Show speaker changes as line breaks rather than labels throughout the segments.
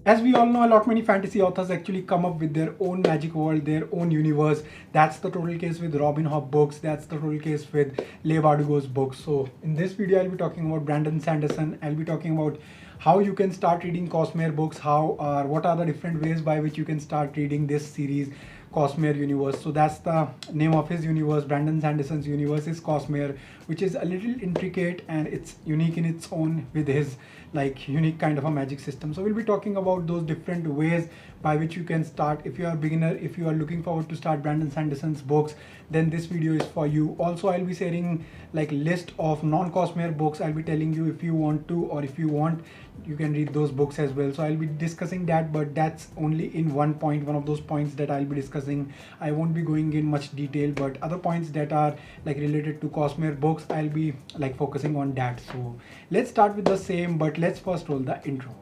As we all know, a lot many fantasy authors actually come up with their own magic world, their own universe. That's the total case with Robin Hobb books. That's the total case with Leigh Bardugo's books. So in this video, I'll be talking about Brandon Sanderson. I'll be talking about how you can start reading Cosmere books, what are the different ways by which you can start reading this series, Cosmere universe. So that's the name of his universe. Brandon Sanderson's universe is Cosmere, which is a little intricate and it's unique in its own with his like unique kind of a magic system. So we'll be talking about those different ways by which you can start. If you are a beginner, if you are looking forward to start Brandon Sanderson's books, then this video is for you. Also, I'll be sharing like list of non-Cosmere books. I'll be telling you if you want to, or if you want, you can read those books as well. So I'll be discussing that, but that's only in one of those points that I'll be discussing. I won't be going in much detail, but other points that are like related to Cosmere books, I'll be like focusing on that. So let's start with the same, but let's first roll the intro.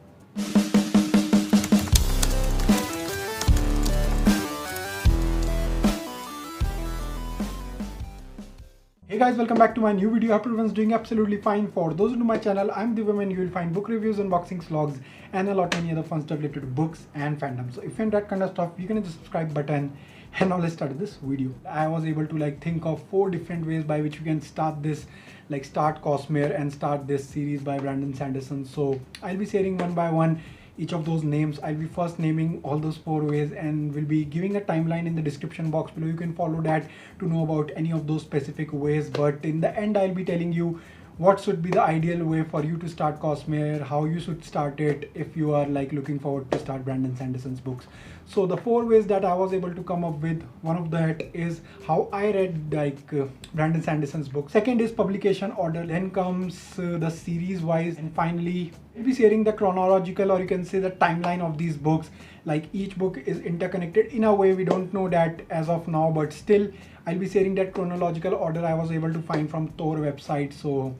Hey guys, welcome back to my new video. Hope everyone's doing absolutely fine. For those who know my channel, I'm Divyam and you will find book reviews, unboxings, vlogs, and a lot many other fun stuff related to books and fandom. So if you're in that kind of stuff, you can hit the subscribe button. And now let's start this video. I was able to like think of 4 different ways by which you can start this, like start Cosmere and start this series by Brandon Sanderson. So I'll be sharing one by one each of those names. I'll be first naming all those 4 ways and will be giving a timeline in the description box below. You can follow that to know about any of those specific ways, but in the end I'll be telling you what should be the ideal way for you to start Cosmere, how you should start it if you are like looking forward to start Brandon Sanderson's books. So the 4 ways that I was able to come up with, one of that is how I read Brandon Sanderson's book. Second is publication order. Then comes the series wise, and finally we'll be sharing the chronological, or you can say the timeline of these books. Like each book is interconnected in a way. We don't know that as of now, but still I'll be sharing that chronological order I was able to find from Tor website. So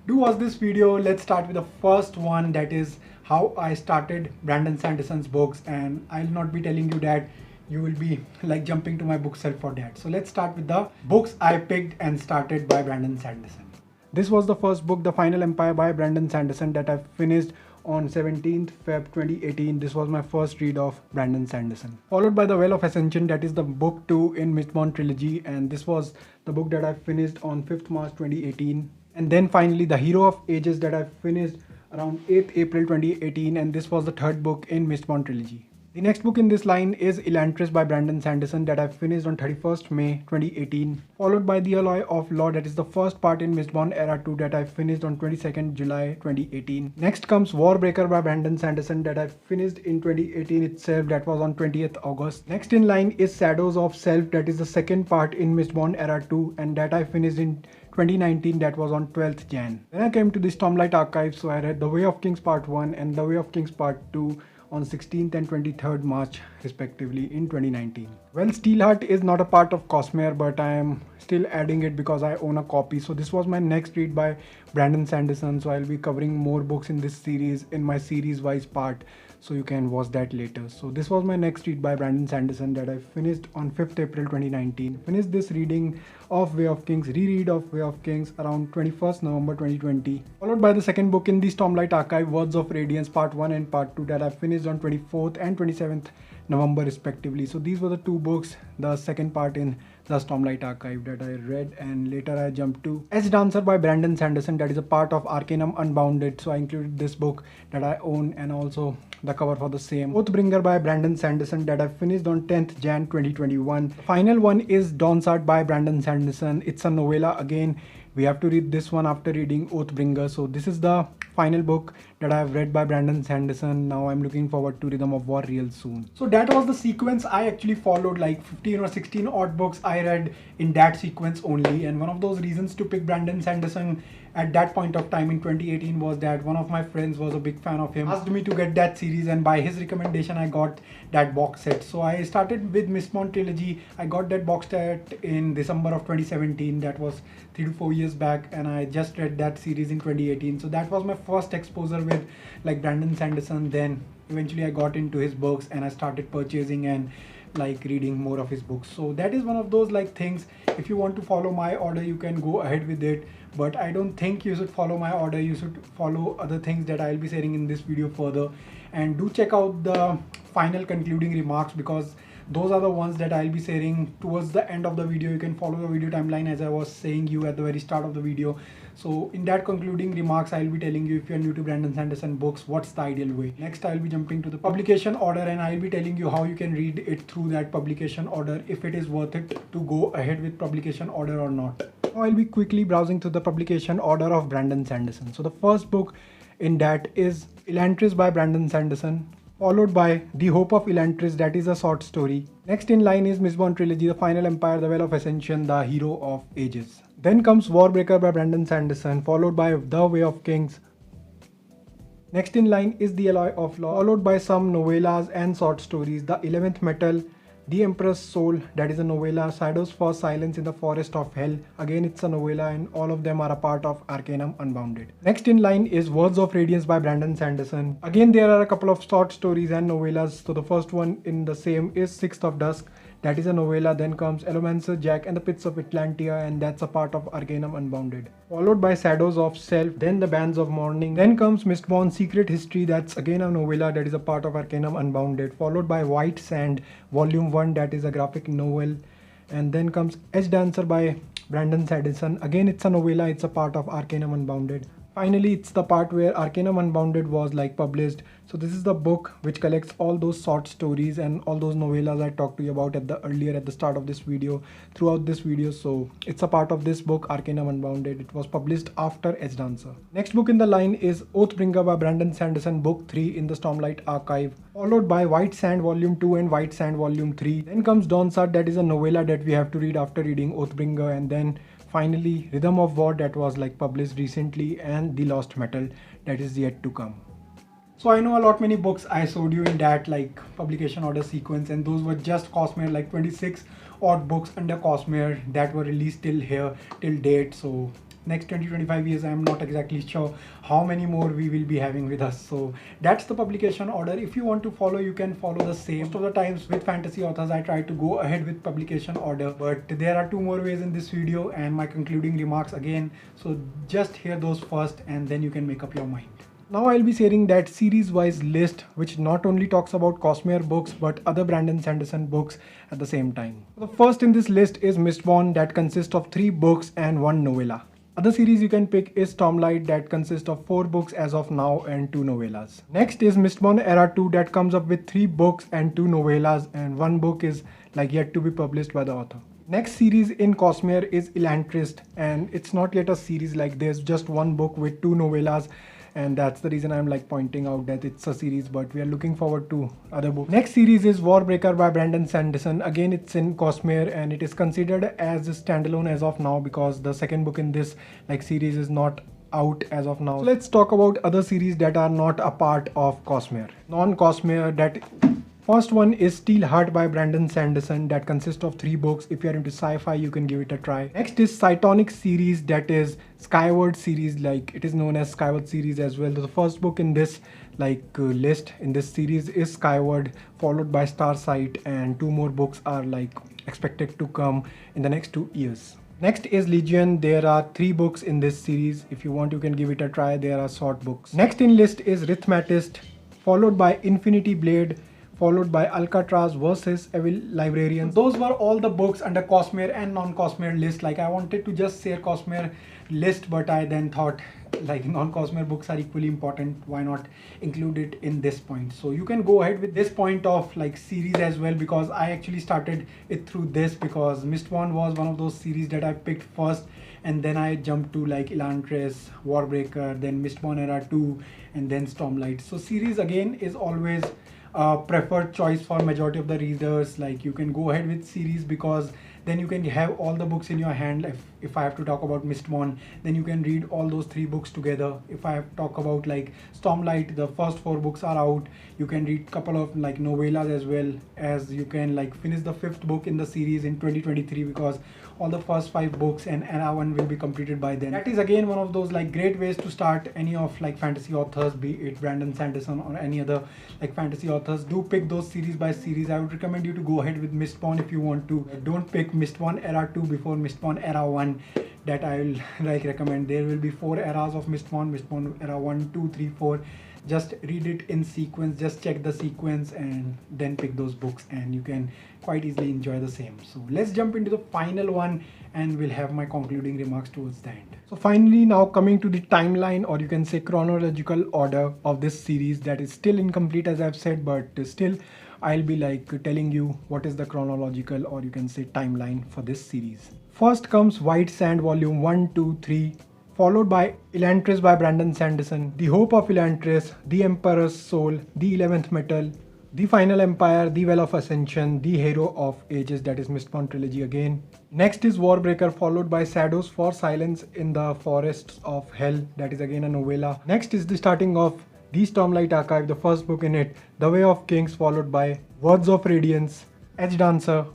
do watch this video. Let's start with the first one, that is how I started Brandon Sanderson's books, and I'll not be telling you that. You will be like jumping to my bookshelf for that. So let's start with the books I picked and started by Brandon Sanderson. This was the first book, The Final Empire by Brandon Sanderson, that I finished on 17th Feb 2018. This was my first read of Brandon Sanderson. Followed by The Well of Ascension, that is the book 2 in Mistborn trilogy, and this was the book that I finished on 5th March 2018. And then finally The Hero of Ages, that I finished around 8th April 2018, and this was the 3rd book in Mistborn trilogy. The next book in this line is Elantris by Brandon Sanderson, that I finished on 31st May 2018. Followed by The Alloy of Law, that is the first part in Mistborn Era 2, that I finished on 22nd July 2018. Next comes Warbreaker by Brandon Sanderson, that I finished in 2018 itself, that was on 20th August. Next in line is Shadows of Self, that is the second part in Mistborn Era 2, and that I finished in 2019, that was on 12th Jan. Then I came to the Stormlight archive, so I read The Way of Kings Part 1 and The Way of Kings Part 2 on 16th and 23rd March respectively in 2019. Well, Steelheart is not a part of Cosmere, but I am still adding it because I own a copy. So this was my next read by Brandon Sanderson. So I'll be covering more books in this series in my series wise part, so you can watch that later. So this was my next read by Brandon Sanderson that I finished on 5th April 2019. Finished this reading of Way of Kings, reread of Way of Kings around 21st November 2020. Followed by the second book in the Stormlight archive, Words of Radiance Part 1 and Part 2, that I finished on 24th and 27th November respectively. So these were the 2 books, the second part in the Stormlight archive, that I read, and later I jumped to Edge Dancer by Brandon Sanderson, that is a part of Arcanum Unbounded. So I included this book that I own and also the cover for the same. Oathbringer by Brandon Sanderson, that I finished on 10th Jan 2021. The final one is Dawnsart by Brandon Sanderson. It's a novella again. We have to read this one after reading Oathbringer. So this is the final book that I have read by Brandon Sanderson. Now I'm looking forward to Rhythm of War real soon. So that was the sequence I actually followed, like 15 or 16 odd books I read in that sequence only. And one of those reasons to pick Brandon Sanderson at that point of time in 2018 was that one of my friends was a big fan of him, asked me to get that series, and by his recommendation I got that box set. So I started with Mistborn trilogy. I got that box set in December of 2017. That was 3 to 4 years back, and I just read that series in 2018. So that was my first exposure with like Brandon Sanderson. Then eventually I got into his books and I started purchasing and like reading more of his books. So that is one of those like things. If you want to follow my order, you can go ahead with it, but I don't think you should follow my order. You should follow other things that I'll be sharing in this video further. And do check out the final concluding remarks, because those are the ones that I'll be sharing towards the end of the video. You can follow the video timeline as I was saying you at the very start of the video. So in that concluding remarks, I'll be telling you, if you're new to Brandon Sanderson books, what's the ideal way. Next, I'll be jumping to the publication order, and I'll be telling you how you can read it through that publication order, if it is worth it to go ahead with publication order or not. Now I'll be quickly browsing through the publication order of Brandon Sanderson. So the first book in that is Elantris by Brandon Sanderson, followed by The Hope of Elantris, that is a short story. Next in line is Mistborn Trilogy, The Final Empire, The Well of Ascension, The Hero of Ages. Then comes Warbreaker by Brandon Sanderson, followed by The Way of Kings. Next in line is The Alloy of Law, followed by some novellas and short stories, The 11th Metal, The Emperor's Soul, that is a novella, Shadows for Silence in the Forest of Hell, again it's a novella, and all of them are a part of Arcanum Unbounded. Next in line is Words of Radiance by Brandon Sanderson. Again there are a couple of short stories and novellas. So the first one in the same is Sixth of Dusk, that is a novella. Then comes Elomancer Jack and the Pits of Atlantia, and that's a part of Arcanum Unbounded. Followed by Shadows of Self, then The Bands of Mourning. Then comes Mistborn Secret History, that's again a novella, that is a part of Arcanum Unbounded. Followed by White Sand Volume 1, that is a graphic novel. And then comes Edge Dancer by Brandon Sanderson. Again it's a novella, it's a part of Arcanum Unbounded. Finally, it's the part where Arcanum Unbounded was like published. So this is the book which collects all those short stories and all those novellas I talked to you about at the start of this video, throughout this video. So it's a part of this book, Arcanum Unbounded. It was published after Edge Dancer. Next book in the line is Oathbringer by Brandon Sanderson, book 3 in the Stormlight archive, followed by White Sand Volume 2 and White Sand Volume 3. Then comes Dawnsart, that is a novella that we have to read after reading Oathbringer. And then finally Rhythm of War, that was like published recently, and The Lost Metal, that is yet to come. So I know a lot many books I showed you in that like publication order sequence, and those were just Cosmere, like 26 odd books under Cosmere that were released till date. So next 20-25 years, I'm not exactly sure how many more we will be having with us. So that's the publication order. If you want to follow, you can follow the same. Most of the times with fantasy authors, I try to go ahead with publication order, but there are two more ways in this video and my concluding remarks again. So just hear those first and then you can make up your mind. Now I'll be sharing that series-wise list which not only talks about Cosmere books but other Brandon Sanderson books at the same time. The first in this list is Mistborn, that consists of 3 books and 1 novella. Other series you can pick is Stormlight, that consists of 4 books as of now and 2 novellas. Next is Mistborn Era 2, that comes up with 3 books and 2 novellas, and 1 book is like yet to be published by the author. Next series in Cosmere is Elantris, and it's not yet a series, like there's just 1 book with 2 novellas. And that's the reason I'm like pointing out that it's a series, but we are looking forward to other books. Next series is Warbreaker by Brandon Sanderson. Again, it's in Cosmere and it is considered as a standalone as of now because the second book in this like series is not out as of now. So let's talk about other series that are not a part of Cosmere. Non-Cosmere, that first one is Steelheart by Brandon Sanderson, that consists of 3 books. If you're into sci-fi, you can give it a try. Next is Cytonic series, that is Skyward series, like it is known as Skyward series as well. The first book in this list in this series is Skyward, followed by Starsight, and 2 more books are like expected to come in the next 2 years. Next is Legion. There are 3 books in this series. If you want, you can give it a try. There are short books. Next in list is Rhythmatist, followed by Infinity Blade, followed by Alcatraz versus Evil Librarians. Those were all the books under Cosmere and non-Cosmere list. Like I wanted to just share Cosmere list, but I then thought like non-Cosmere books are equally important. Why not include it in this point? So you can go ahead with this point of like series as well, because I actually started it through this because Mistborn was one of those series that I picked first, and then I jumped to like Elantris, Warbreaker, then Mistborn Era 2, and then Stormlight. So series again is always preferred choice for majority of the readers. Like you can go ahead with series because then you can have all the books in your hand if I have to talk about Mistborn, then you can read all those 3 books together. If I have to talk about like Stormlight, the first 4 books are out. You can read couple of like novellas as well, as you can like finish the 5th book in the series in 2023, because all the first 5 books and era 1 will be completed by then. That is again one of those like great ways to start any of like fantasy authors, be it Brandon Sanderson or any other like fantasy authors. Do pick those series by series. I would recommend you to go ahead with Mistborn if you want to. Don't pick Mistborn era 2 before Mistborn era 1. That I will like recommend. There will be 4 eras of Mistborn era 1, 2, 3, 4. Just read it in sequence, just check the sequence and then pick those books, and you can quite easily enjoy the same. So let's jump into the final one and we'll have my concluding remarks towards the end. So finally, now coming to the timeline, or you can say chronological order of this series, that is still incomplete as I've said, but still I'll be like telling you what is the chronological, or you can say timeline for this series. First comes White Sand volume 1, 2, 3, followed by Elantris by Brandon Sanderson, The Hope of Elantris, The Emperor's Soul, The 11th Metal, The Final Empire, The Well of Ascension, The Hero of Ages, that is Mistborn trilogy again. Next is Warbreaker, followed by Shadows for Silence in the Forests of Hell, that is again a novella. Next is the starting of The Stormlight Archive, the first book in it, The Way of Kings, followed by Words of Radiance, Edge Dancer,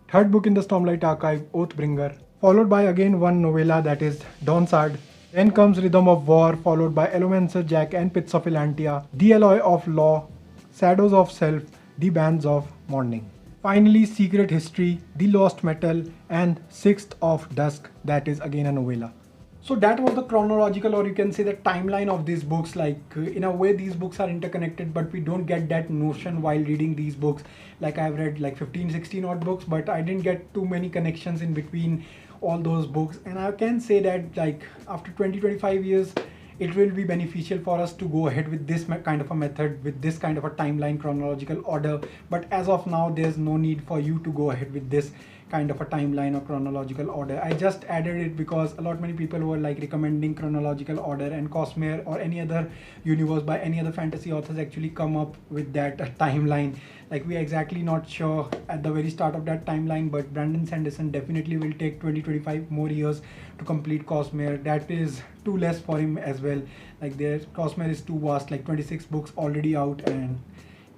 third book in the Stormlight Archive, Oathbringer, followed by again one novella, that is Dawnsard. Then comes Rhythm of War, followed by Elomancer Jack and Pits of Elantia, The Alloy of Law, Shadows of Self, The Bands of Morning. Finally, Secret History, The Lost Metal, and Sixth of Dusk, that is again a novella. So that was the chronological, or you can say the timeline of these books. Like in a way these books are interconnected, but we don't get that notion while reading these books. Like I've read like 15-16 odd books, but I didn't get too many connections in between all those books. And I can say that like after 20-25 years, it will be beneficial for us to go ahead with this kind of a method, with this kind of a timeline chronological order. But as of now, there's no need for you to go ahead with this kind of a timeline or chronological order. I just added it because a lot many people were like recommending chronological order, and Cosmere or any other universe by any other fantasy authors actually come up with that timeline. Like we are exactly not sure at the very start of that timeline, but Brandon Sanderson definitely will take 20-25 more years to complete Cosmere. That is too less for him as well. Like their Cosmere is too vast, like 26 books already out and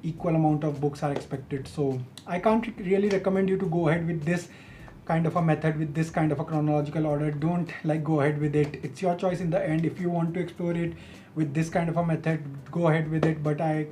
equal amount of books are expected. So I can't really recommend you to go ahead with this kind of a method, with this kind of a chronological order. Don't like go ahead with it. It's your choice in the end. If you want to explore it with this kind of a method, go ahead with it, but I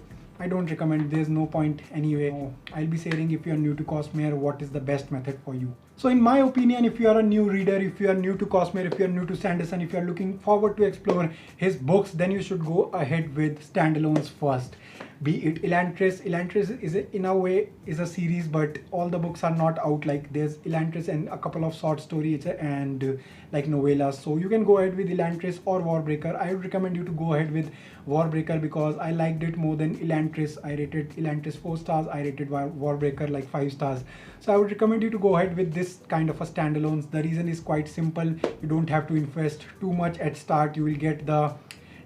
don't recommend. There's no point anyway. I'll be saying if you're new to Cosmere, what is the best method for you. So in my opinion, if you are a new reader, if you are new to Cosmere, if you are new to Sanderson, if you are looking forward to explore his books, then you should go ahead with standalones first. Be it Elantris. Elantris is in a way is a series, but all the books are not out. Like there's Elantris and a couple of short stories and like novellas. So you can go ahead with Elantris or Warbreaker. I would recommend you to go ahead with Warbreaker because I liked it more than Elantris. I rated Elantris 4 stars. I rated Warbreaker like 5 stars. So I would recommend you to go ahead with this kind of a standalones. The reason is quite simple. You don't have to invest too much at start. You will get the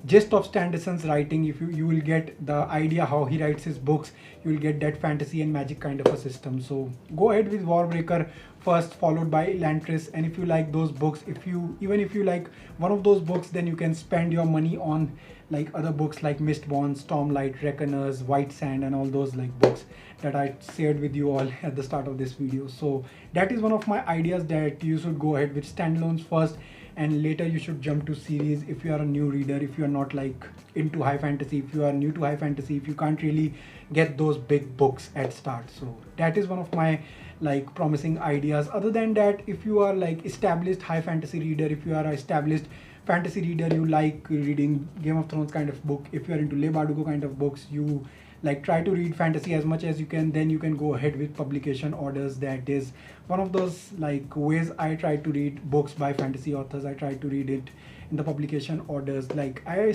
gist of Sanderson's writing. If you will get the idea how he writes his books, you will get that fantasy and magic kind of a system. So go ahead with Warbreaker first, followed by Elantris. And if you like those books, even if you like one of those books, then you can spend your money on like other books like Mistborn, Stormlight, Reckoners, White Sand, and all those like books that I shared with you all at the start of this video. So that is one of my ideas, that you should go ahead with standalones first, and later you should jump to series if you are a new reader, if you are not like into high fantasy, if you are new to high fantasy, if you can't really get those big books at start. So that is one of my like promising ideas. Other than that, if you are like established high fantasy reader, if you are an established fantasy reader, you like reading Game of Thrones kind of book, if you are into Le Bardugo kind of books, you like try to read fantasy as much as you can, then you can go ahead with publication orders. That is one of those like ways I try to read books by fantasy authors. I try to read it in the publication orders. Like I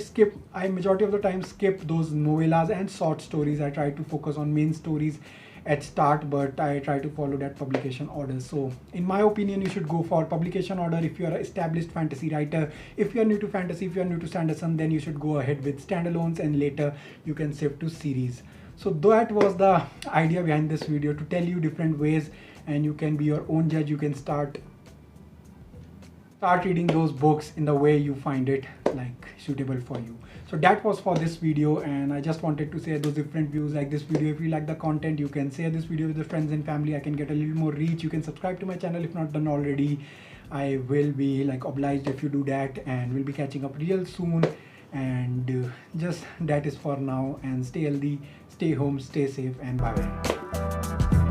majority of the time skip those novellas and short stories. I try to focus on main stories at start, but I try to follow that publication order. So in my opinion, you should go for publication order if you are an established fantasy writer. If you are new to fantasy, if you are new to Sanderson, then you should go ahead with standalones, and later you can shift to series. So that was the idea behind this video, to tell you different ways, and you can be your own judge. You can start start reading those books in the way you find it like suitable for you. So that was for this video, and I just wanted to share those different views. Like this video, if you like the content, you can share this video with your friends and family. I can get a little more reach. You can subscribe to my channel if not done already. I will be like obliged if you do that, and we'll be catching up real soon. And just that is for now, and stay healthy, stay home, stay safe, and bye bye.